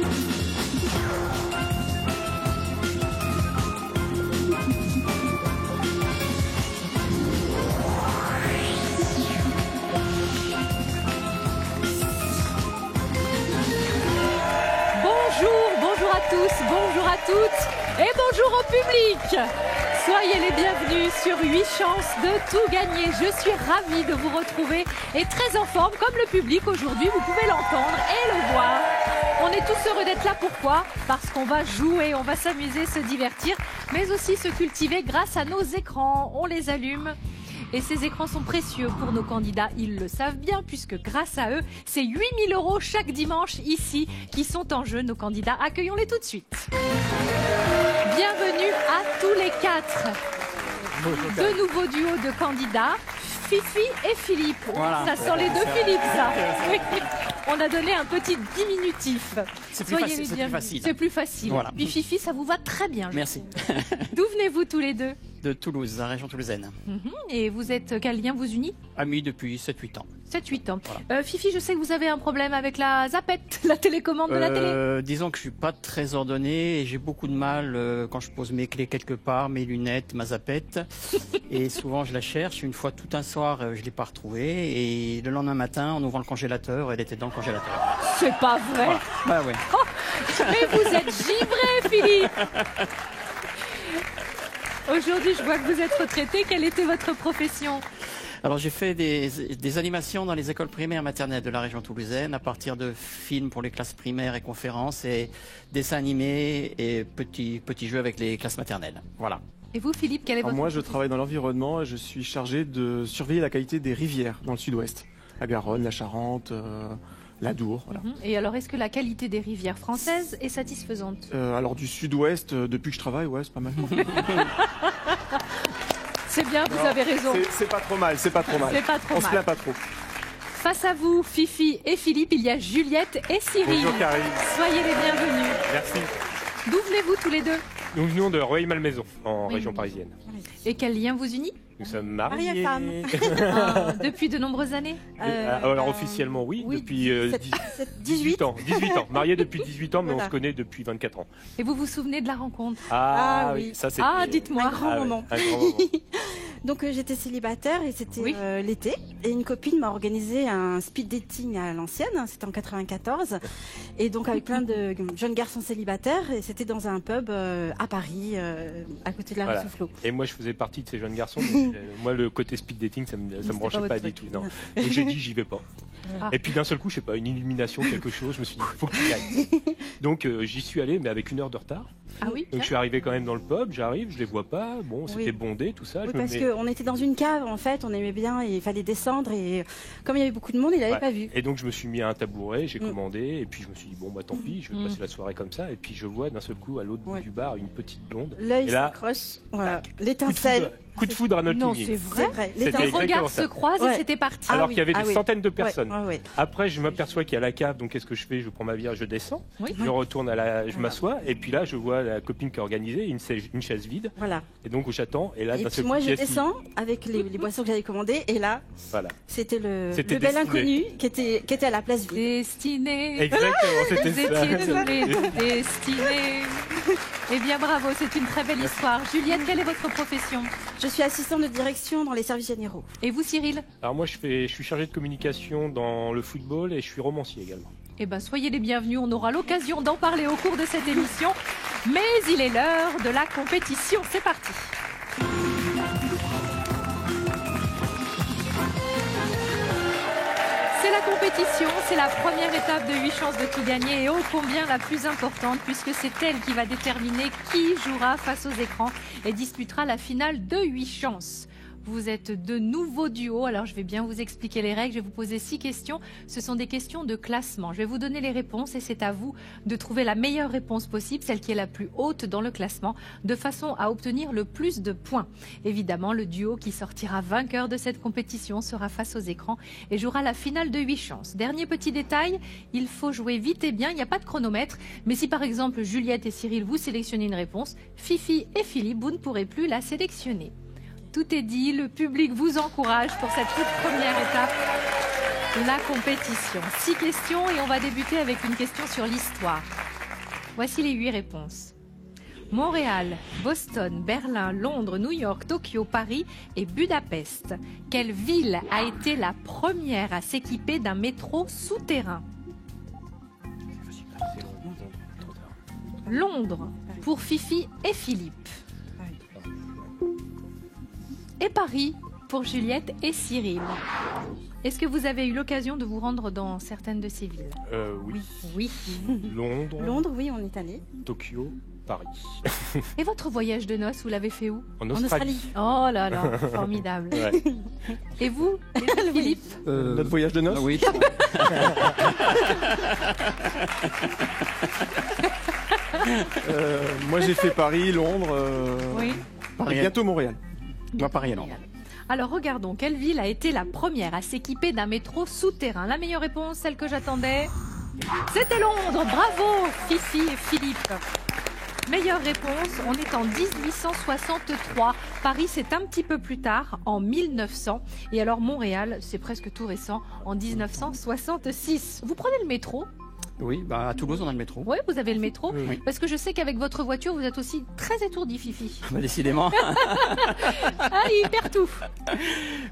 Bonjour à tous, bonjour à toutes et bonjour au public. Soyez les bienvenus sur 8 chances de tout gagner. Je suis ravie de vous retrouver et très en forme comme le public aujourd'hui, vous pouvez l'entendre et le voir. On est tous heureux d'être là, pourquoi? Parce qu'on va jouer, on va s'amuser, se divertir, mais aussi se cultiver grâce à nos écrans. On les allume. Et ces écrans sont précieux pour nos candidats, ils le savent bien, puisque grâce à eux, c'est 8 000 € chaque dimanche ici qui sont en jeu. Nos candidats, accueillons-les tout de suite. Bienvenue à tous les 4. Deux nouveaux duos de candidats, Fifi et Philippe. Voilà. Ça sent les deux Philippe, ça. Oui. On a donné un petit diminutif. C'est plus facile. C'est plus facile. Voilà. Puis Fifi, ça vous va très bien. Merci. D'où venez-vous tous les deux? De Toulouse, la région toulousaine. Et vous êtes, quel lien vous unit? Amis depuis 7-8 ans. 7-8 ans. Voilà. Fifi, je sais que vous avez un problème avec la zapette, la télécommande de la télé. Disons que je suis pas très ordonné et j'ai beaucoup de mal quand je pose mes clés quelque part, mes lunettes, ma zapette. Et souvent je la cherche. Une fois tout un soir, je l'ai pas retrouvée. Et le lendemain matin, en ouvrant le congélateur, elle était dans le congélateur. C'est pas vrai. Voilà. Bah ouais. Oh, mais vous êtes givré, Philippe. Aujourd'hui, je vois que vous êtes retraité. Quelle était votre profession? Alors j'ai fait des animations dans les écoles primaires maternelles de la région toulousaine à partir de films pour les classes primaires et conférences et dessins animés et petits jeux avec les classes maternelles. Voilà. Et vous, Philippe, quelle est votre Moi, je profession? travaille dans l'environnement et je suis chargé de surveiller la qualité des rivières dans le sud-ouest. La Garonne, la Charente, la Dour. Voilà. Et alors, est-ce que la qualité des rivières françaises est satisfaisante? Alors du sud-ouest, depuis que je travaille, ouais, c'est pas mal. C'est bien, vous avez raison. C'est pas trop mal, c'est pas trop mal. C'est pas trop On mal. se plaint pas trop. Face à vous, Fifi et Philippe, il y a Juliette et Cyril. Bonjour Karine. Soyez les bienvenus. Merci. D'où venez-vous tous les deux? Nous venons de Rueil-Malmaison, en région parisienne. Et quel lien vous unit? Nous sommes mariés. Depuis de nombreuses années? Alors officiellement oui, depuis 18 ans. 18 ans. Mariés depuis 18 ans, mais on se connaît depuis 24 ans. Et vous vous souvenez de la rencontre? Ah oui, ça c'est... dites-moi. Un grand moment. Un grand moment. Donc j'étais célibataire et c'était l'été. Et une copine m'a organisé un speed dating à l'ancienne, c'était en 94. Et donc avec plein de jeunes garçons célibataires. Et c'était dans un pub à Paris, à côté de la rue Soufflot. Et moi je faisais partie de ces jeunes garçons. Donc, moi le côté speed dating, ça me branchait pas du tout. Non. Donc j'ai dit j'y vais pas. Et puis d'un seul coup, je sais pas, une illumination, quelque chose, je me suis dit, faut que tu y ailles. Donc j'y suis allé, mais avec 1 heure de retard. Ah oui. Donc je suis arrivé quand même dans le pub, j'arrive, je les vois pas, bon, c'était bondé, tout ça. Oui, parce qu'on était dans une cave, en fait, on aimait bien, et il fallait descendre, et comme il y avait beaucoup de monde, il l'avait pas vu. Et donc je me suis mis à un tabouret, j'ai commandé, et puis je me suis dit, bon, bah tant pis, je vais passer la soirée comme ça, et puis je vois d'un seul coup, à l'autre bout du bar, une petite blonde. L'œil s'accroche, voilà, l'étincelle. Coup de foudre à notre Non, ligne. c'est vrai. Les regards se croisent et c'était parti. Alors qu'il y avait des centaines de personnes. Ouais. Après, je m'aperçois qu'il y a la cave, donc qu'est-ce que je fais? Je prends ma bière, je descends, je retourne je m'assois, et puis là, je vois la copine qui a organisé une chaise vide. Voilà. Et donc j'attends, et là, et puis moi, je descends avec les boissons que j'avais commandées, et là, c'était le bel inconnu qui était à la place vide. Destiné. Exactement, c'était Vous étiez tous les deux destinés. Eh bien, bravo, c'est une très belle histoire. Juliette, quelle est votre profession? Je suis assistante de direction dans les services généraux. Et vous, Cyril? Alors moi, je suis chargé de communication dans le football et je suis romancier également. Eh bien, soyez les bienvenus. On aura l'occasion d'en parler au cours de cette émission. Mais il est l'heure de la compétition. C'est parti. C'est la compétition, c'est la première étape de 8 chances de tout gagner et ô combien la plus importante puisque c'est elle qui va déterminer qui jouera face aux écrans et disputera la finale de 8 chances. Vous êtes de nouveaux duos, alors je vais bien vous expliquer les règles. Je vais vous poser 6 questions. Ce sont des questions de classement. Je vais vous donner les réponses et c'est à vous de trouver la meilleure réponse possible, celle qui est la plus haute dans le classement, de façon à obtenir le plus de points. Évidemment, le duo qui sortira vainqueur de cette compétition sera face aux écrans et jouera la finale de 8 chances. Dernier petit détail, il faut jouer vite et bien, il n'y a pas de chronomètre. Mais si par exemple Juliette et Cyril vous sélectionnez une réponse, Fifi et Philippe, vous ne pourrez plus la sélectionner. Tout est dit, le public vous encourage pour cette toute première étape la compétition. 6 questions et on va débuter avec une question sur l'histoire. Voici les 8 réponses. Montréal, Boston, Berlin, Londres, New York, Tokyo, Paris et Budapest. Quelle ville a été la première à s'équiper d'un métro souterrain? Londres pour Fifi et Philippe. Et Paris pour Juliette et Cyril. Est-ce que vous avez eu l'occasion de vous rendre dans certaines de ces villes? Oui. Oui. Londres. Londres, oui, on est allé. Tokyo, Paris. Et votre voyage de noces, vous l'avez fait où? En Australie. Oh là là, formidable. Ouais. Et vous, Philippe? Notre voyage de noces. Oui. Moi, j'ai fait Paris, Londres, Oui. et bientôt Montréal. Moi, Paris, alors. Alors regardons, quelle ville a été la première à s'équiper d'un métro souterrain? La meilleure réponse, celle que j'attendais, c'était Londres. Bravo, Fifi et Philippe. Meilleure réponse, on est en 1863. Paris, c'est un petit peu plus tard, en 1900. Et alors Montréal, c'est presque tout récent, en 1966. Vous prenez le métro? Oui, bah, à Toulouse, on a le métro. Oui, vous avez le métro. Oui. Parce que je sais qu'avec votre voiture, vous êtes aussi très étourdi, Fifi. Bah, décidément. Ah, il perd tout.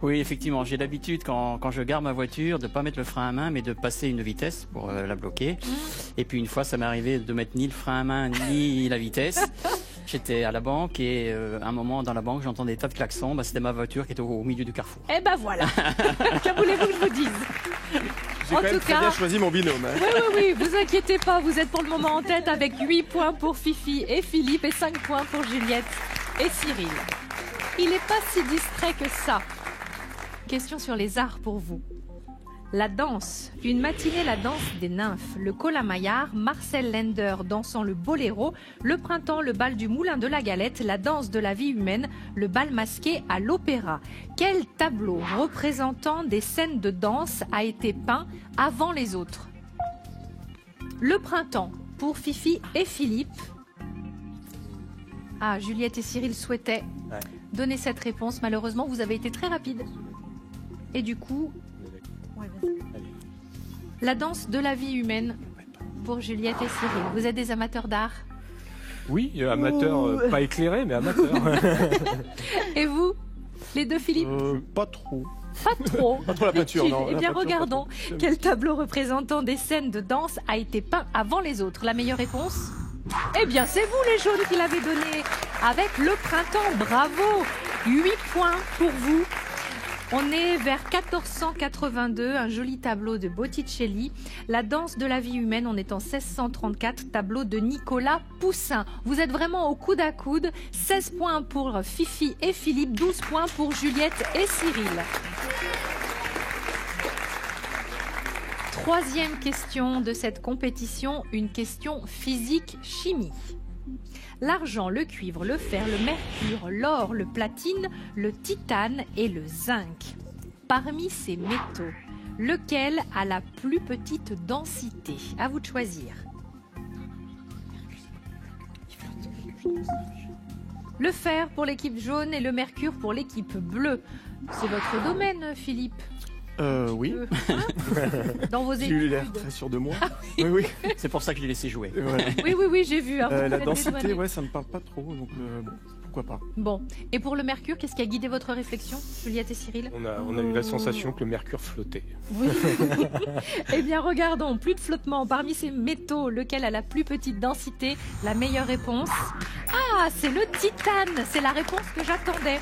Oui, effectivement, j'ai l'habitude quand je gare ma voiture de ne pas mettre le frein à main, mais de passer une vitesse pour la bloquer. Et puis une fois, ça m'est arrivé de mettre ni le frein à main ni la vitesse. J'étais à la banque et à un moment dans la banque, j'entendais des tas de klaxons. Bah, c'était ma voiture qui était au milieu du carrefour. Eh ben voilà. Que voulez-vous que je vous dise? J'ai quand même très bien choisi mon binôme. Hein. Oui, vous inquiétez pas, vous êtes pour le moment en tête avec 8 points pour Fifi et Philippe et 5 points pour Juliette et Cyril. Il n'est pas si distrait que ça. Question sur les arts pour vous. La danse, une matinée la danse des nymphes, le Colin-Maillard, Marcel Lender dansant le boléro, le printemps, le bal du moulin de la Galette, la danse de la vie humaine, le bal masqué à l'opéra. Quel tableau représentant des scènes de danse a été peint avant les autres? Le printemps pour Fifi et Philippe. Ah, Juliette et Cyril souhaitaient donner cette réponse. Malheureusement, vous avez été très rapide. Et du coup... La danse de la vie humaine pour Juliette et Cyril. Vous êtes des amateurs d'art? Oui, amateur, pas éclairé, mais amateur. Et vous, les deux, Philippe? Pas trop. Pas trop. Pas trop la peinture, non. Eh La bien, peinture, regardons. pas trop. Quel tableau représentant des scènes de danse a été peint avant les autres? La meilleure réponse? Eh bien, c'est vous, les jaunes, qui l'avez donné. Avec le printemps, bravo. 8 points pour vous. On est vers 1482, un joli tableau de Botticelli. La danse de la vie humaine, on est en 1634, tableau de Nicolas Poussin. Vous êtes vraiment au coude à coude. 16 points pour Fifi et Philippe, 12 points pour Juliette et Cyril. Troisième question de cette compétition, une question physique-chimie. L'argent, le cuivre, le fer, le mercure, l'or, le platine, le titane et le zinc. Parmi ces métaux, lequel a la plus petite densité? À vous de choisir. Le fer pour l'équipe jaune et le mercure pour l'équipe bleue. C'est votre domaine, Philippe. Oui. Dans vos J'ai eu l'air études. très sûr de moi. Oui. C'est pour ça que je l'ai laissé jouer. Voilà. Oui, j'ai vu. Vous La faites densité, dédouaner. ouais, ça me parle pas trop, donc bon, pourquoi pas. Bon. Et pour le mercure, qu'est-ce qui a guidé votre réflexion, Juliette et Cyril? On a eu la sensation que le mercure flottait. Oui. Eh bien, regardons. Plus de flottement. Parmi ces métaux, lequel a la plus petite densité? La meilleure réponse? Ah, c'est le titane. C'est la réponse que j'attendais.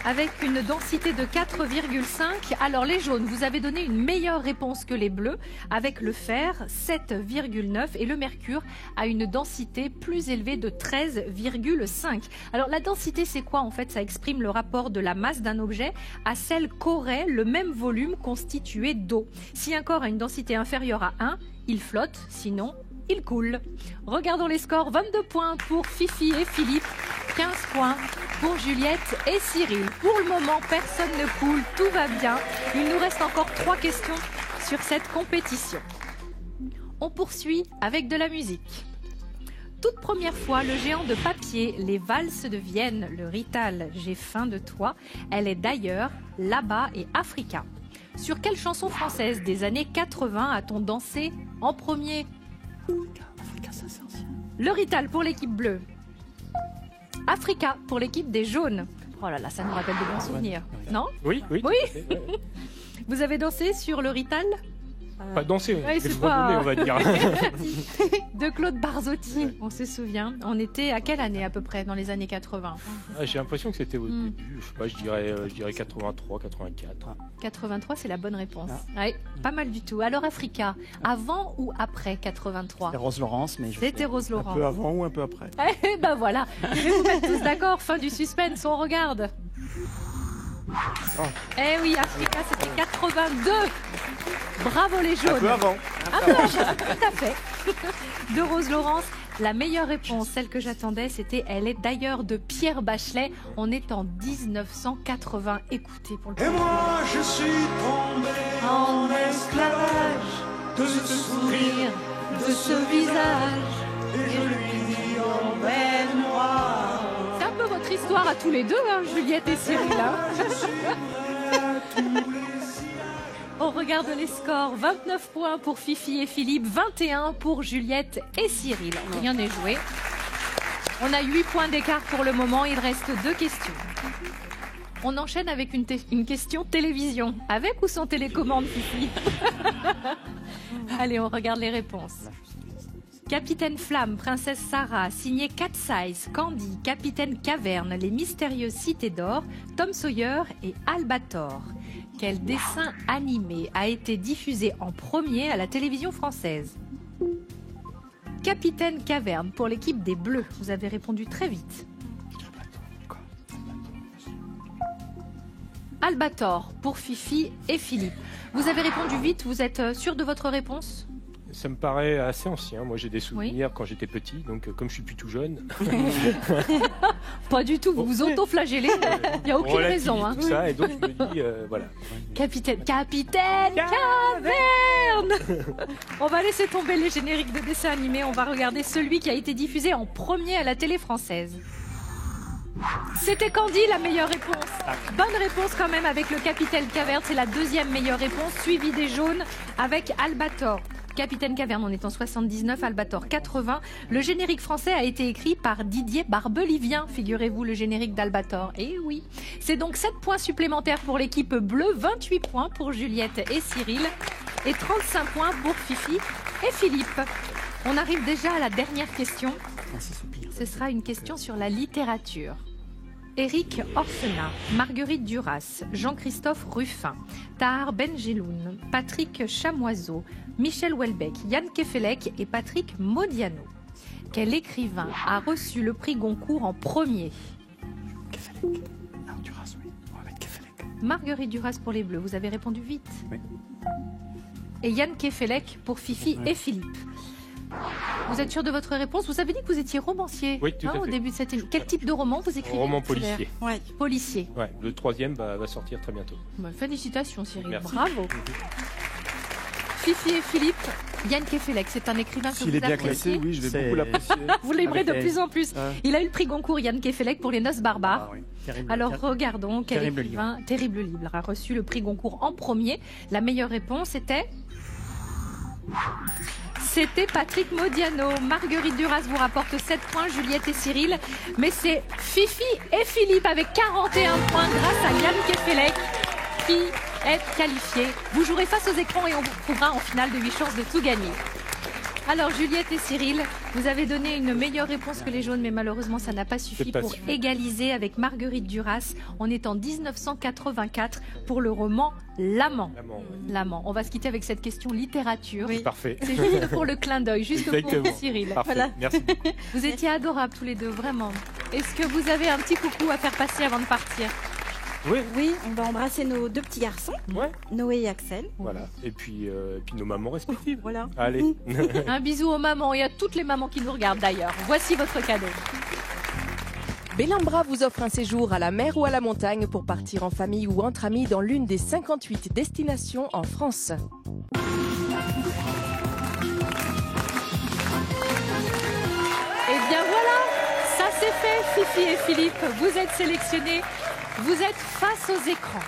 Avec une densité de 4,5. Alors les jaunes, vous avez donné une meilleure réponse que les bleus. Avec le fer, 7,9. Et le mercure a une densité plus élevée de 13,5. Alors la densité, c'est quoi en fait? Ça exprime le rapport de la masse d'un objet à celle qu'aurait le même volume constitué d'eau. Si un corps a une densité inférieure à 1, il flotte, sinon il coule. Regardons les scores. 22 points pour Fifi et Philippe. 15 points pour Juliette et Cyril. Pour le moment, personne ne coule, tout va bien. Il nous reste encore 3 questions sur cette compétition. On poursuit avec de la musique. Toute première fois, le géant de papier, les valses de Vienne, le Rital, J'ai faim de toi, elle est d'ailleurs, là-bas et Africa. Sur quelle chanson française des années 80 a-t-on dansé en premier? Le Rital pour l'équipe bleue. Africa pour l'équipe des jaunes. Oh là là, ça nous rappelle de bons souvenirs. Non? Oui. Oui. Ouais. Vous avez dansé sur le Rital? Pas danser, Ouais, c'est c'est pas- on va dire. De Claude Barzotti, on se souvient. On était à quelle année à peu près dans les années 80? J'ai l'impression que c'était au début, je sais pas, je dirais 83, 84. 83, c'est la bonne réponse. Ouais, pas mal du tout. Alors Africa, avant ou après 83? C'est Rose Laurence, mais C'était Rose Un Laurent. peu avant ou un peu après? Eh ben voilà, je vais vous mettre tous d'accord. Fin du suspense, on regarde. Eh oui, Africa, c'était 82. Bravo les Un jaunes. peu avant. Un peu avant, tout à fait. De Rose Laurence. La meilleure réponse, celle que j'attendais, c'était elle est d'ailleurs de Pierre Bachelet. On est en 1980. Écoutez pour le Et moi je suis tombé en esclavage de ce sourire, de ce visage. et je lui dis emmène-moi. C'est un peu votre histoire à tous les deux, hein, Juliette et Cyril. Hein. On regarde les scores. 29 points pour Fifi et Philippe, 21 pour Juliette et Cyril. Rien n'est joué. On a 8 points d'écart pour le moment. Il reste 2 questions. On enchaîne avec une question télévision. Avec ou sans télécommande, Fifi? Allez, on regarde les réponses. Capitaine Flamme, Princesse Sarah, signé Cat Size, Candy, Capitaine Caverne, Les Mystérieuses Cités d'Or, Tom Sawyer et Albator. Quel dessin animé a été diffusé en premier à la télévision française? Capitaine Caverne pour l'équipe des Bleus. Vous avez répondu très vite. Albator pour Fifi et Philippe. Vous avez répondu vite, vous êtes sûr de votre réponse? Ça me paraît assez ancien. Moi, j'ai des souvenirs quand j'étais petit, donc comme je suis plus tout jeune. Pas du tout, vous vous auto-flagellez. Il n'y a aucune raison. Hein. Tout ça, et donc je me dis, voilà. Capitaine Caverne. On va laisser tomber les génériques de dessins animés. On va regarder celui qui a été diffusé en premier à la télé française. C'était Candy, la meilleure réponse. Bonne réponse quand même avec le Capitaine Caverne. C'est la deuxième meilleure réponse, suivie des jaunes avec Albator. Capitaine Caverne, on est en 79, Albator 80. Le générique français a été écrit par Didier Barbelivien, figurez-vous, le générique d'Albator. Et oui, c'est donc 7 points supplémentaires pour l'équipe bleue, 28 points pour Juliette et Cyril et 35 points pour Fifi et Philippe. On arrive déjà à la dernière question. Ce sera une question sur la littérature. Éric Orsenat, Marguerite Duras, Jean-Christophe Ruffin, Tahar Benjeloun, Patrick Chamoiseau, Michel Houellebecq, Yann Kefelec et Patrick Modiano. Quel écrivain a reçu le prix Goncourt en premier? Marguerite Duras pour les Bleus, vous avez répondu vite. Oui. Et Yann Kefelec pour Fifi et Philippe. Vous êtes sûr de votre réponse? Vous avez dit que vous étiez romancier Oui, tout à au fait. début de cette émission. Quel type de roman vous écrivez? Roman policier. Ouais. Policier. Ouais, le 3e va sortir très bientôt. Bah, félicitations Cyril, Merci. bravo. Fifi et Philippe, Yann Kefelec, c'est un écrivain que S'il vous est bien appréciez. classé, oui, je vais C'est- beaucoup l'apprécier. Vous l'aimerez de Avec plus en plus. Ouais. Il a eu le prix Goncourt Yann Kefelec pour Les Noces barbares. Ah oui. Terrible. Alors regardons quel Terrible écrivain, terrible livre, a reçu le prix Goncourt en premier. La meilleure réponse était... C'était Patrick Modiano. Marguerite Duras vous rapporte 7 points, Juliette et Cyril. Mais c'est Fifi et Philippe avec 41 points grâce à Yann Kefelec qui est qualifié. Vous jouerez face aux écrans et on vous retrouvera en finale de 8 chances de tout gagner. Alors Juliette et Cyril, vous avez donné une meilleure réponse que les jaunes, mais malheureusement ça n'a pas suffi C'est pas pour suffi. égaliser avec Marguerite Duras. On est en 1984 pour le roman L'Amant. Vraiment, ouais. L'Amant. On va se quitter avec cette question littérature. Parfait. C'est juste pour le clin d'œil, juste Exactement. pour Cyril. Parfait. Voilà. Merci. Vous étiez adorables tous les deux, vraiment. Est-ce que vous avez un petit coucou à faire passer avant de partir? Oui, Oui, on va embrasser nos 2 petits garçons, ouais. Noé et Axel. Voilà. Et puis nos mamans respectives. Voilà. Allez. Un bisou aux mamans et à toutes les mamans qui nous regardent d'ailleurs. Voici votre cadeau. Bellambra vous offre un séjour à la mer ou à la montagne pour partir en famille ou entre amis dans l'une des 58 destinations en France. Et bien voilà, ça c'est fait, Fifi et Philippe. Vous êtes sélectionnés. Vous êtes face aux écrans.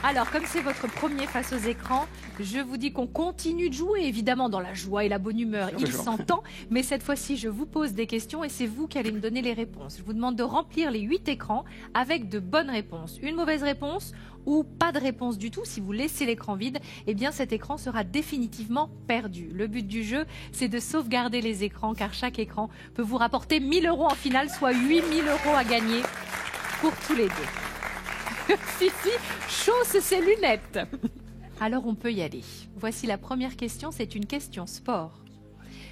Alors, comme c'est votre premier face aux écrans, je vous dis qu'on continue de jouer, évidemment, dans la joie et la bonne humeur. Il s'entend, mais cette fois-ci, je vous pose des questions et c'est vous qui allez me donner les réponses. Je vous demande de remplir les 8 écrans avec de bonnes réponses. Une mauvaise réponse ou pas de réponse du tout, si vous laissez l'écran vide, eh bien cet écran sera définitivement perdu. Le but du jeu, c'est de sauvegarder les écrans, car chaque écran peut vous rapporter 1 000 € en finale, soit 8 000 € à gagner pour tous les deux. Fifi chausse ses lunettes. Alors on peut y aller. Voici la première question, c'est une question sport.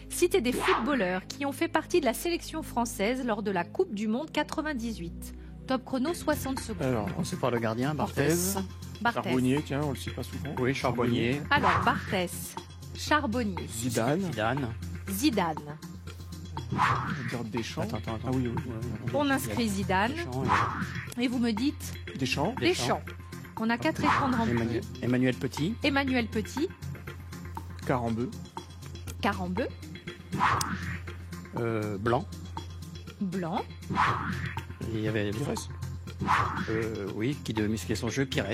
Citez des footballeurs qui ont fait partie de la sélection française lors de la Coupe du Monde 98. Top chrono, 60 secondes. Alors, On sait par le gardien, Barthez. Barthez. Charbonnier, tiens, on le cite pas souvent. Oui, Charbonnier. Alors, Barthez, Charbonnier, Zidane. Zidane. Je veux dire Deschamps. Attends. Ah oui. On inscrit Zidane. Deschamps, Et vous me dites Deschamps. Deschamps. On a 4 écrans de remplis. Emmanuel Petit. Emmanuel Petit, Carambeu. Carambeu, Blanc. Blanc, Et il y avait Pires. oui, qui devait muscler son jeu, Pires.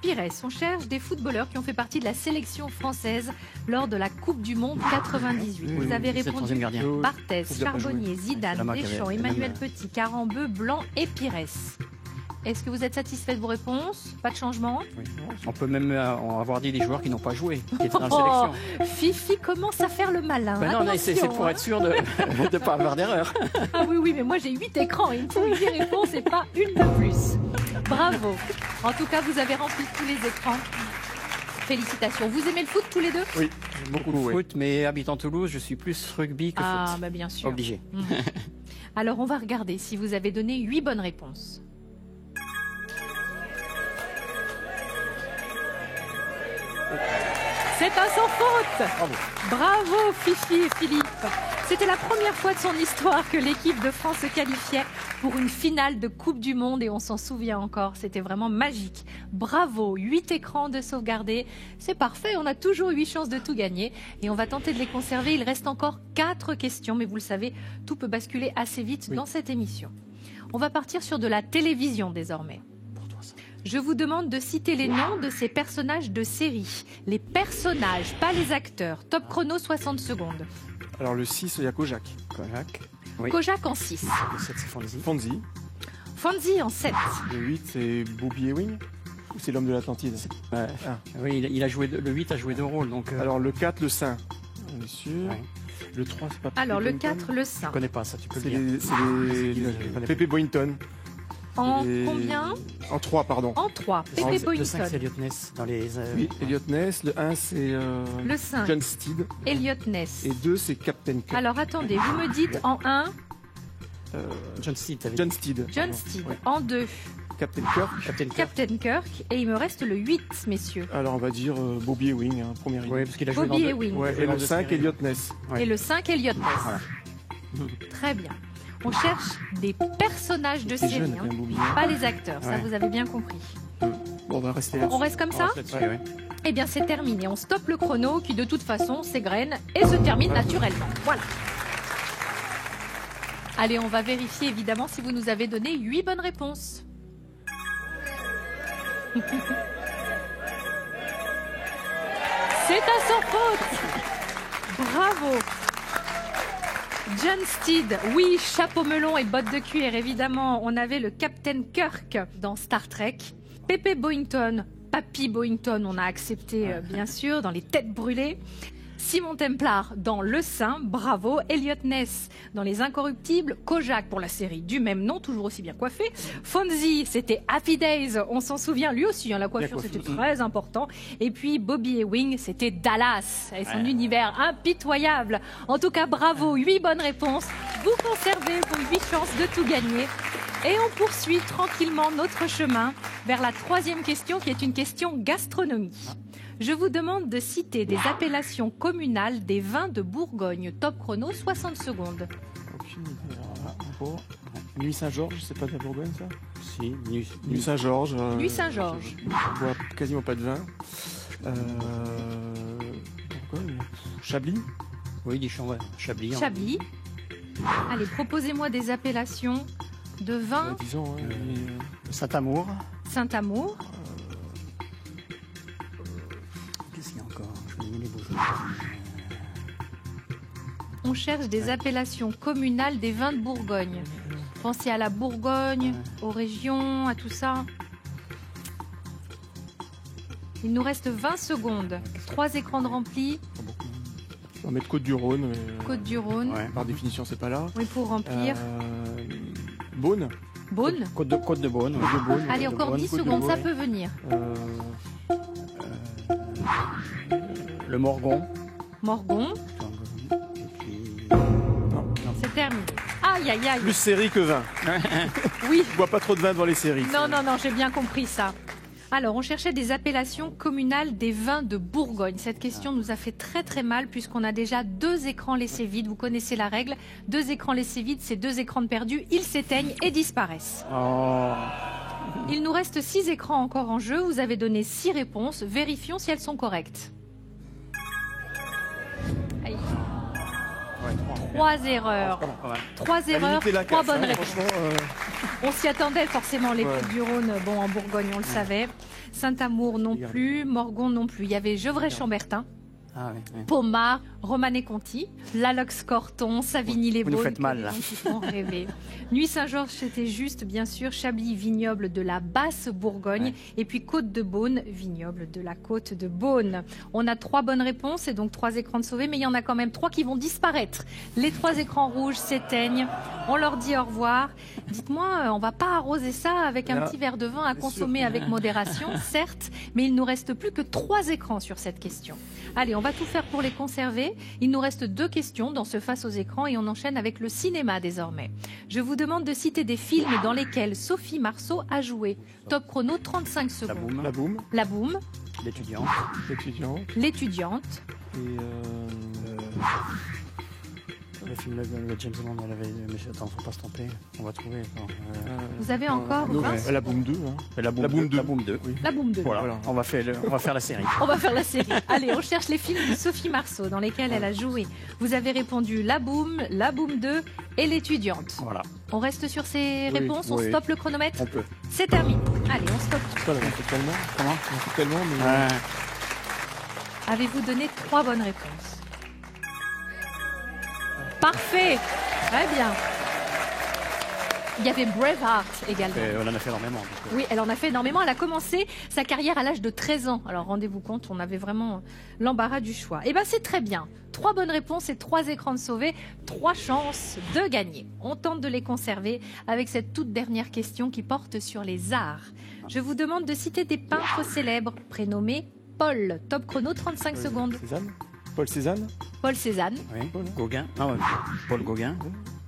Pires. On cherche des footballeurs qui ont fait partie de la sélection française lors de la Coupe du Monde 98. Vous avez C'est le répondu troisième gardien. Barthez, Faut bien pas Charbonnier, C'est Zidane, la marque Deschamps, avec- Emmanuel même- Petit, Carambeu, Blanc et Pires. Est-ce que vous êtes satisfait de vos réponses? Pas de changement? Oui. On peut même avoir dit des joueurs qui n'ont pas joué, qui étaient dans la Oh, sélection. Fifi commence à faire le malin. Ben non, mais c'est Attention, pour hein. être sûr de ne pas avoir d'erreur. Ah oui, mais moi j'ai 8 écrans et il me faut 8 réponses et pas une de plus. Bravo. En tout cas, vous avez rempli tous les écrans. Félicitations. Vous aimez le foot tous les deux? Oui, j'aime beaucoup Beaucoup de oui. foot, mais habitant Toulouse, je suis plus rugby que Ah, foot. bah bien sûr. Obligé. Alors, on va regarder si vous avez donné 8 bonnes réponses. C'est un sans faute. Bravo Fifi et Philippe. C'était la première fois de son histoire que l'équipe de France se qualifiait pour une finale de Coupe du Monde et on s'en souvient encore. C'était vraiment magique. Bravo, 8 écrans de sauvegarder. C'est parfait, on a toujours 8 chances de tout gagner et on va tenter de les conserver. Il reste encore 4 questions, mais vous le savez, tout peut basculer assez vite dans cette émission. On va partir sur de la télévision désormais. Je vous demande de citer les noms de ces personnages de série. Les personnages, pas les acteurs. Top chrono, 60 secondes. Alors le 6, il y a Kojak. Kojak. Oui. Kojak en 6. Le 7, c'est Fonzie. Fonzie. Fonzie en 7. Le 8, c'est Bobby Ewing. Ou c'est l'homme de l'Atlantide? Ouais. Ah. Oui, il a joué, le 8 a joué 2 rôles. Donc, Alors le 4, le Saint. On est sûr. Ouais. Le 3, c'est pas Alors le Boynton. 4, le 5. je connais pas ça, tu peux C'est le dire. les Pepe Boynton. En Et- combien? En 3, pardon. En 3. En- Pepe Le 5, Boynton. c'est Elliot Ness dans les. Oui, Elliot Ness. Le 1, c'est Le 5, John Steed. Elliot Ness. Et 2, c'est Captain Kirk. Alors attendez, vous me dites en 1, John Steed, t'avais John dit. Steed. John pardon. Steed. Ouais. En 2, Captain Kirk. Captain Kirk. Captain Kirk. Et il me reste le 8, messieurs. Alors on va dire Bobby Ewing, hein, première idée. Oui, parce qu'il a joué Bobby dans Ewing. Ouais, et le 5, Elliot Ness. Ouais. Et le 5, Elliot Ness. Voilà. Très bien. On cherche des personnages de C'est série, jeune, hein. quand même, Bobby. Pas les acteurs, ça Ouais. vous avez bien compris. Bon, on va rester là. On reste comme ça? Là-dessus, ouais. Eh bien c'est terminé, on stoppe le chrono qui de toute façon s'égrène et se termine naturellement. Voilà. Allez, on va vérifier évidemment si vous nous avez donné 8 bonnes réponses. C'est un sans faute. Bravo. John Steed, oui, chapeau melon et bottes de cuir, évidemment. On avait le Captain Kirk dans Star Trek. Pepe Boynton, Papy Boynton, on a accepté, bien sûr, dans Les Têtes Brûlées. Simon Templar dans Le Saint, bravo. Elliot Ness dans Les Incorruptibles. Kojak pour la série du même nom, toujours aussi bien coiffé. Fonzie, c'était Happy Days, on s'en souvient lui aussi, hein, la coiffure Bien coiffé. c'était très important. Et puis Bobby Ewing, c'était Dallas, et son univers impitoyable. En tout cas, bravo, 8 bonnes réponses. Vous conservez vos 8 chances de tout gagner. Et on poursuit tranquillement notre chemin vers la 3e question qui est une question gastronomie. Je vous demande de citer des appellations communales des vins de Bourgogne. Top chrono, 60 secondes. Aucune idée. Alors là, bon. Nuit Saint-Georges, c'est pas de la Bourgogne ça? Si, Nuit Saint-Georges. Nuit Saint-Georges. Je bois quasiment pas de vin. Bourgogne. Chablis. Oui, du Chablis. Chablis. Chablis. Allez, proposez-moi des appellations de vin. Disons. Hein, Saint-Amour. Saint-Amour. On cherche des appellations communales des vins de Bourgogne. Pensez à la Bourgogne, aux régions, à tout ça. Il nous reste 20 secondes. 3 écrans de remplis. On va mettre Côte-du-Rhône. Côte-du-Rhône. Ouais. Par définition, c'est pas là. Oui, pour remplir. Beaune. Beaune. Côte de Beaune. Côte de Beaune. Allez, Côte de encore Beaune, 10 Côte de secondes, Beaune. ça peut venir. Le Morgon. Morgon, c'est terminé. Aïe, aïe, aïe. Plus série que vin. Oui. Je bois pas trop de vin devant les séries. Non, non, non, j'ai bien compris ça. Alors, on cherchait des appellations communales des vins de Bourgogne. Cette question nous a fait très très mal puisqu'on a déjà 2 écrans laissés vides. Vous connaissez la règle. 2 écrans laissés vides, c'est 2 écrans de perdus. Ils s'éteignent et disparaissent. Oh. Il nous reste 6 écrans encore en jeu. Vous avez donné 6 réponses. Vérifions si elles sont correctes. Aïe. 3 erreurs. 3 erreurs, 3 bonnes réponses. On s'y attendait forcément, les Côtes-du-Rhône, bon, en Bourgogne, on le savait. Saint-Amour non plus, Morgon non plus. Il y avait Gevrey-Chambertin, Pommard, Romanée-Conti, Lalox-Corton, Savigny-les-Beaunes. Vous nous faites mal, là. Qui font rêver. Nuit-Saint-Georges, c'était juste, bien sûr. Chablis, vignoble de la Basse-Bourgogne. Ouais. Et puis Côte-de-Beaune, vignoble de la Côte-de-Beaune. On a 3 bonnes réponses et donc 3 écrans de sauvés, mais il y en a quand même 3 qui vont disparaître. Les 3 écrans rouges s'éteignent. On leur dit au revoir. Dites-moi, on va pas arroser ça avec un petit verre de vin à consommer avec modération, certes, mais il nous reste plus que 3 écrans sur cette question. Allez, on va tout faire pour les conserver. Il nous reste 2 questions dans ce face aux écrans et on enchaîne avec le cinéma désormais. Je vous demande de citer des films dans lesquels Sophie Marceau a joué. Top chrono, 35 secondes. La Boum. La Boum, L'étudiant. L'étudiant. L'étudiante, Et Le film de James Bond, elle avait. Mais attends, faut pas se tromper. On va trouver. vous avez encore non, 20 La Boum 2. Hein. La Boum 2. La Boum 2. Oui. La Boum 2. Voilà. On va faire la série. On va faire la série. Allez, on cherche les films de Sophie Marceau dans lesquels elle a joué. Vous avez répondu La Boum 2 et L'étudiante. Voilà. On reste sur ces réponses, on oui. stoppe le chronomètre. On peut. C'est terminé. Allez, on stoppe. C'est pas la fait tellement. Comment On fait tellement, mais. Avez-vous donné 3 bonnes réponses? Parfait. Très bien. Il y avait Braveheart également. Elle en a fait énormément. Oui, elle en a fait énormément. Elle a commencé sa carrière à l'âge de 13 ans. Alors rendez-vous compte, on avait vraiment l'embarras du choix. Eh bien, c'est très bien. 3 bonnes réponses et 3 écrans de sauvés. 3 chances de gagner. On tente de les conserver avec cette toute dernière question qui porte sur les arts. Je vous demande de citer des peintres célèbres prénommés Paul. Top chrono, 35 secondes. Cézanne. Paul Cézanne. Paul Cézanne. Oui. Gauguin. Ah ouais. Paul Gauguin.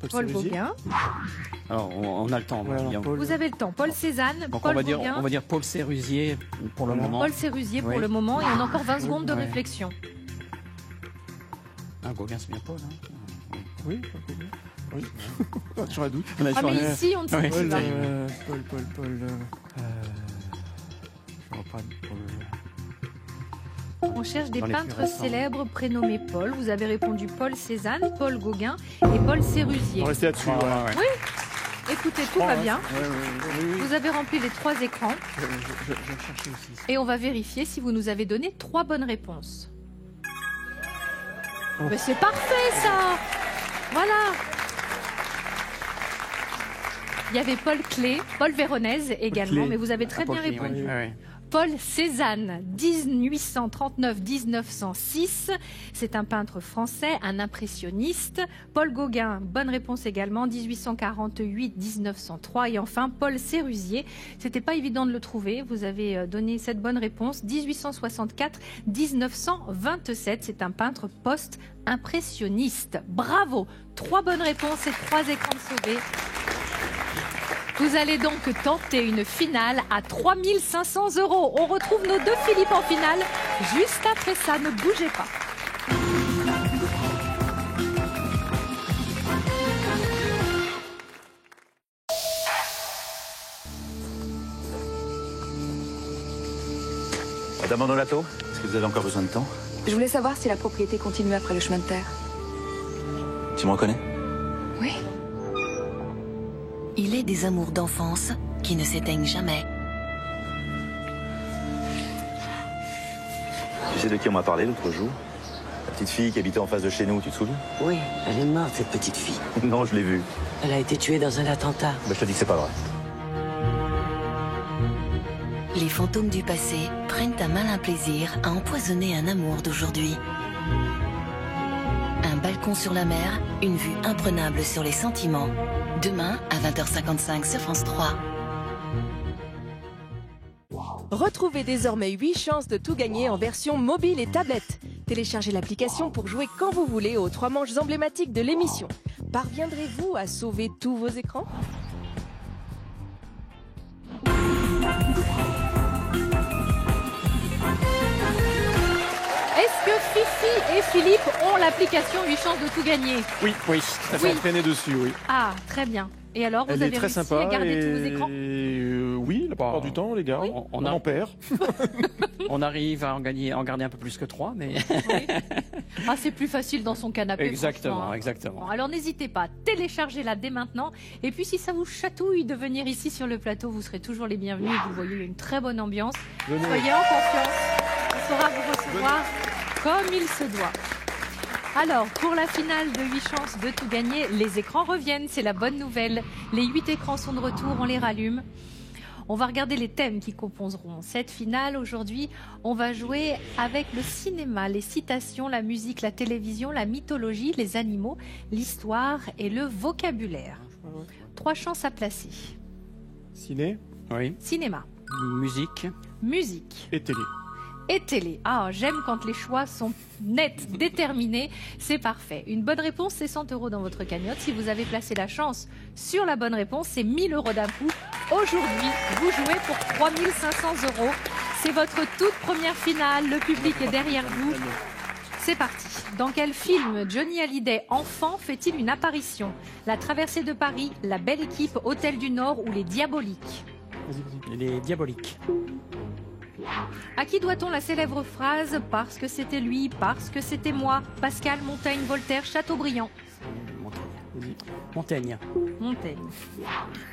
Paul Sérusier. Gauguin. Alors, on a le temps. Ouais, alors, Paul- Vous avez le temps. Paul Cézanne, Donc Paul on Gauguin, va dire Paul Sérusier pour le Voilà. moment. Paul Sérusier pour Oui. le moment. Et on a encore 20 secondes de Ouais. réflexion. Ah, Gauguin, c'est bien Paul. Hein. Oui, oui. Pas toujours un doute. On a Ah, toujours- mais ici, on ne sait Oui. pas. Paul. Je vois pas Paul. On cherche des Dans les plus peintres récents. célèbres prénommés Paul. Vous avez répondu Paul Cézanne, Paul Gauguin et Paul Sérusier. On va rester là-dessus. Voilà. Écoutez, tout va bien. Oui. Vous avez rempli les 3 écrans Je cherchais aussi. et on va vérifier si vous nous avez donné 3 bonnes réponses. Mais c'est parfait ça. Voilà. Il y avait Paul Klee, Paul Véronèse également, Klee. mais vous avez très bien Paul Klee, répondu. ouais, ouais. Paul Cézanne, 1839-1906. C'est un peintre français, un impressionniste. Paul Gauguin, bonne réponse également, 1848-1903. Et enfin, Paul Sérusier. C'était pas évident de le trouver. Vous avez donné cette bonne réponse, 1864-1927. C'est un peintre post-impressionniste. Bravo! 3 bonnes réponses et 3 écrans de sauvés. Vous allez donc tenter une finale à 3 500 €. On retrouve nos 2 Philippe en finale juste après ça. Ne bougez pas. Madame Andolato, est-ce que vous avez encore besoin de temps? Je voulais savoir si la propriété continue après le chemin de terre. Tu me reconnais? Oui. Il est des amours d'enfance qui ne s'éteignent jamais. Tu sais de qui on m'a parlé l'autre jour? petite fille qui habitait en face de chez nous, tu te souviens? Oui, elle est morte, cette petite fille. Non, je l'ai vue. Elle a été tuée dans un attentat. Bah, je te dis que c'est pas vrai. Les fantômes du passé prennent un malin plaisir à empoisonner un amour d'aujourd'hui. Un balcon sur la mer, une vue imprenable sur les sentiments. Demain à 20h55 sur France 3. Retrouvez désormais 8 chances de tout gagner en version mobile et tablette. Téléchargez l'application pour jouer quand vous voulez aux 3 manches emblématiques de l'émission. Parviendrez-vous à sauver tous vos écrans ? Est-ce que Fifi et Philippe ont l'application 8 chances de tout gagner? Oui, ça s'est entraîné dessus, oui. Ah, très bien. Et alors, vous Elle avez est très réussi sympa à garder tous vos écrans? Oui, la plupart du temps, les gars, on en perd. On arrive à en garder un peu plus que 3, mais... Oui. Ah, c'est plus facile dans son canapé. Exactement, hein. exactement. Bon, alors n'hésitez pas, téléchargez-la dès maintenant. Et puis si ça vous chatouille de venir ici sur le plateau, vous serez toujours les bienvenus. Vous voyez, il y a une très bonne ambiance. Soyez en confiance. On saura vous recevoir comme il se doit. Alors, pour la finale de 8 chances de tout gagner, les écrans reviennent, c'est la bonne nouvelle. Les 8 écrans sont de retour, on les rallume. On va regarder les thèmes qui composeront cette finale. Aujourd'hui, on va jouer avec le cinéma, les citations, la musique, la télévision, la mythologie, les animaux, l'histoire et le vocabulaire. 3 chances à placer. Ciné. Oui. Cinéma. Musique. Musique. Et télé. Et télé. Ah, j'aime quand les choix sont nets, déterminés. C'est parfait. Une bonne réponse, c'est 100 € dans votre cagnotte. Si vous avez placé la chance sur la bonne réponse, c'est 1000 € d'un coup. Aujourd'hui, vous jouez pour 3500 €. C'est votre toute première finale. Le public est derrière vous. C'est parti. Dans quel film Johnny Hallyday, enfant, fait-il une apparition? La Traversée de Paris, La Belle Équipe, Hôtel du Nord ou Les Diaboliques? Les Diaboliques. À qui doit-on la célèbre phrase « Parce que c'était lui, parce que c'était moi » Pascal, Montaigne, Voltaire, Chateaubriand. Montaigne. Montaigne.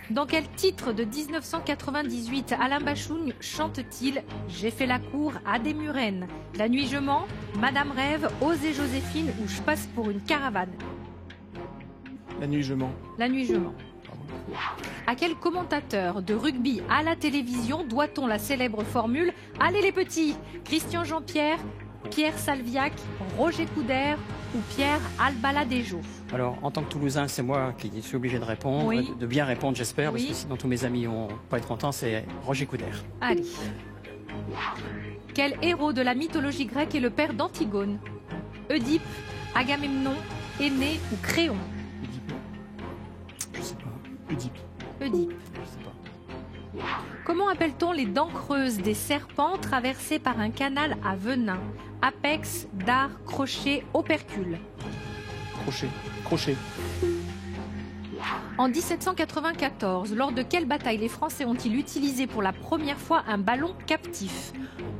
Dans quel titre de 1998 Alain Bachung chante-t-il « J'ai fait la cour à des Murennes » La nuit je mens, Madame rêve, Osez Joséphine ou Je passe pour une caravane? La nuit je mens. La nuit je mens. À quel commentateur de rugby à la télévision doit-on la célèbre formule « Allez les petits » Christian Jean-Pierre, Pierre Salviac, Roger Coudert ou Pierre Albaladejo? Alors, en tant que Toulousain, c'est moi qui suis obligé de répondre, Oui. de bien répondre, j'espère, Oui. parce que sinon tous mes amis vont pas être contents, c'est Roger Coudert. Allez. Quel héros de la mythologie grecque est le père d'Antigone? Oedipe, Agamemnon, Énée ou Créon? Je sais pas. Oedipe. Oedipe. Je sais pas. Comment appelle-t-on les dents creuses des serpents traversés par un canal à venin? Apex, dard, crochet, opercule. Crochet. Crochet. En 1794, lors de quelle bataille les Français ont-ils utilisé pour la première fois un ballon captif?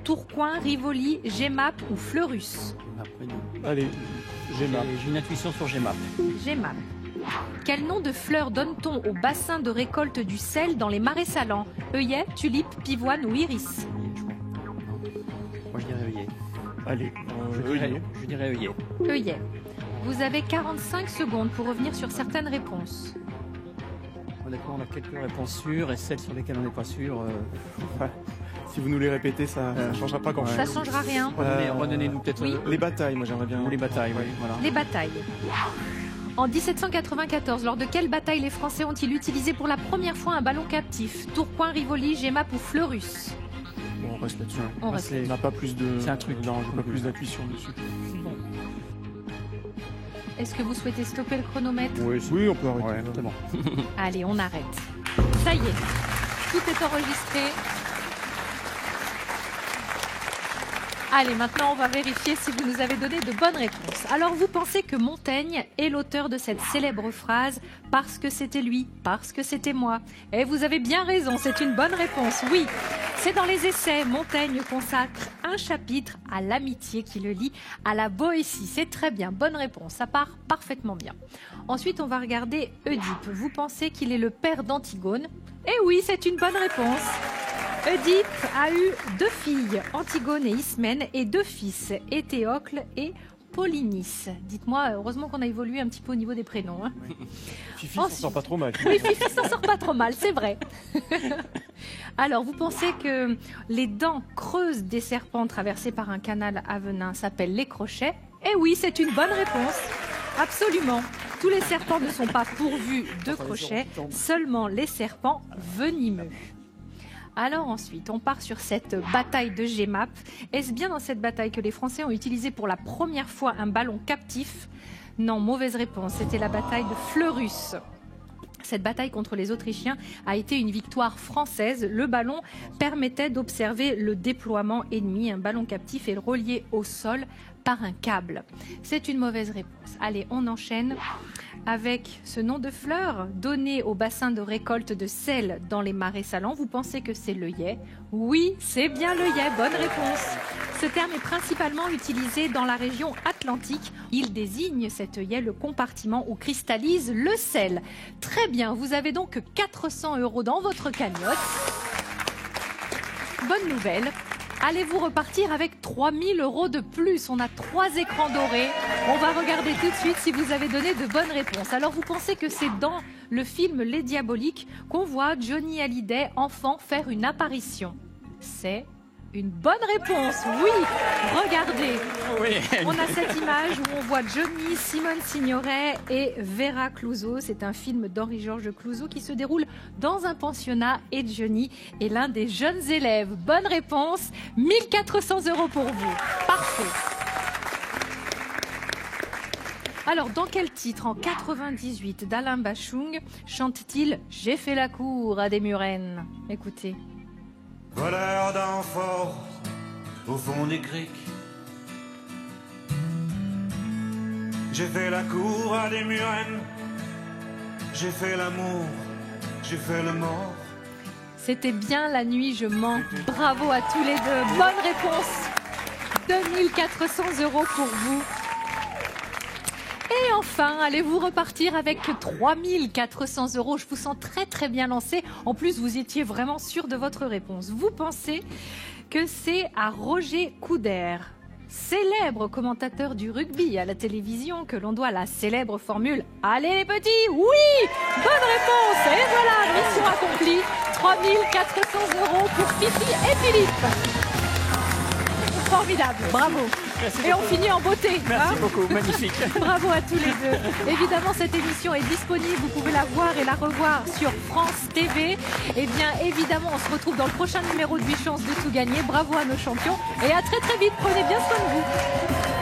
Tourcoing, Rivoli, Gemap ou Fleurus? Après, non. Allez, Gemap. J'ai une intuition sur Gemap. Gemap. Quel nom de fleurs donne-t-on au bassin de récolte du sel dans les marais salants? œillet, tulipe, pivoine ou iris? Moi, je dirais œillet. Allez, Je dirais œillet. œillet. Vous avez 45 secondes pour revenir sur certaines réponses. Honnêtement, on a quelques réponses sûres et celles sur lesquelles on n'est pas sûr. Si vous nous les répétez, ça ne changera pas grand-chose. Ça changera rien. Redonnez-nous peut-être Oui. Les batailles, moi j'aimerais bien. ou les batailles. Oui, voilà. Les batailles. En 1794, lors de quelle bataille les Français ont-ils utilisé pour la première fois un ballon captif? Tourcoing, Rivoli, Gemap ou Fleurus? Bon, on reste là-dessus. On reste On n'a pas plus de. C'est un truc. Non, j'ai pas plus d'intuition dessus. Bon. Est-ce que vous souhaitez stopper le chronomètre? Oui, on peut arrêter. Ouais, c'est bon. Allez, on arrête. Ça y est, tout est enregistré. Allez, maintenant on va vérifier si vous nous avez donné de bonnes réponses. Alors vous pensez que Montaigne est l'auteur de cette célèbre phrase « Parce que c'était lui, parce que c'était moi ». Et vous avez bien raison, c'est une bonne réponse, oui. C'est dans les essais, Montaigne consacre un chapitre à l'amitié qui le lie à la Boétie. C'est très bien, bonne réponse, ça part parfaitement bien. Ensuite, on va regarder Oedipe. Vous pensez qu'il est le père d'Antigone? Eh oui, c'est une bonne réponse. Oedipe a eu 2 filles, Antigone et Ismène, et 2 fils, Éthéocle et Polynice. Dites-moi, heureusement qu'on a évolué un petit peu au niveau des prénoms. Hein. Fifi s'en sort pas trop mal. Oui, Fifi s'en sort pas trop mal, c'est vrai. Alors, vous pensez que les dents creuses des serpents traversés par un canal à venin s'appellent les crochets? Eh oui, c'est une bonne réponse. Absolument. Tous les serpents ne sont pas pourvus de crochets, seulement les serpents venimeux. Alors ensuite, on part sur cette bataille de Jemmapes. Est-ce bien dans cette bataille que les Français ont utilisé pour la première fois un ballon captif? Non, mauvaise réponse. C'était la bataille de Fleurus. Cette bataille contre les Autrichiens a été une victoire française. Le ballon permettait d'observer le déploiement ennemi. Un ballon captif est relié au sol par un câble. C'est une mauvaise réponse. Allez, on enchaîne avec ce nom de fleur donné au bassin de récolte de sel dans les marais salants. Vous pensez que c'est l'œillet? Oui, c'est bien l'œillet. Bonne réponse. Ce terme est principalement utilisé dans la région atlantique. Il désigne cet œillet, le compartiment où cristallise le sel. Très bien, vous avez donc 400 € dans votre cagnotte. Bonne nouvelle. Allez-vous repartir avec 3000 € de plus? On a 3 écrans dorés. On va regarder tout de suite si vous avez donné de bonnes réponses. Alors, vous pensez que c'est dans le film Les Diaboliques qu'on voit Johnny Hallyday, enfant, faire une apparition? C'est une bonne réponse, oui. Regardez, on a cette image où on voit Johnny, Simone Signoret et Vera Clouzot. C'est un film d'Henri-Georges Clouzot qui se déroule dans un pensionnat et Johnny est l'un des jeunes élèves. Bonne réponse, 1400 € pour vous. Parfait. Alors, dans quel titre, en 98, d'Alain Bachung, chante-t-il « J'ai fait la cour à des murennes » Écoutez. Voleur d'amphores au fond des criques, j'ai fait la cour à des murennes, j'ai fait l'amour, j'ai fait le mort. C'était bien La nuit je mens. Bravo à tous les deux. Bonne réponse. 2400 € pour vous. Et enfin, allez-vous repartir avec 3400 €. Je vous sens très très bien lancé. En plus, vous étiez vraiment sûr de votre réponse. Vous pensez que c'est à Roger Couder, célèbre commentateur du rugby à la télévision, que l'on doit la célèbre formule « Allez les petits, oui !» Bonne réponse. Et voilà, mission accomplie. 3400 € pour Fifi et Philippe. Formidable, bravo. Merci et beaucoup. On finit en beauté. Merci beaucoup, magnifique. Bravo à tous les deux. Évidemment, cette émission est disponible. Vous pouvez la voir et la revoir sur France TV. Et bien, évidemment, on se retrouve dans le prochain numéro de 8 chances de tout gagner. Bravo à nos champions. Et à très très vite. Prenez bien soin de vous.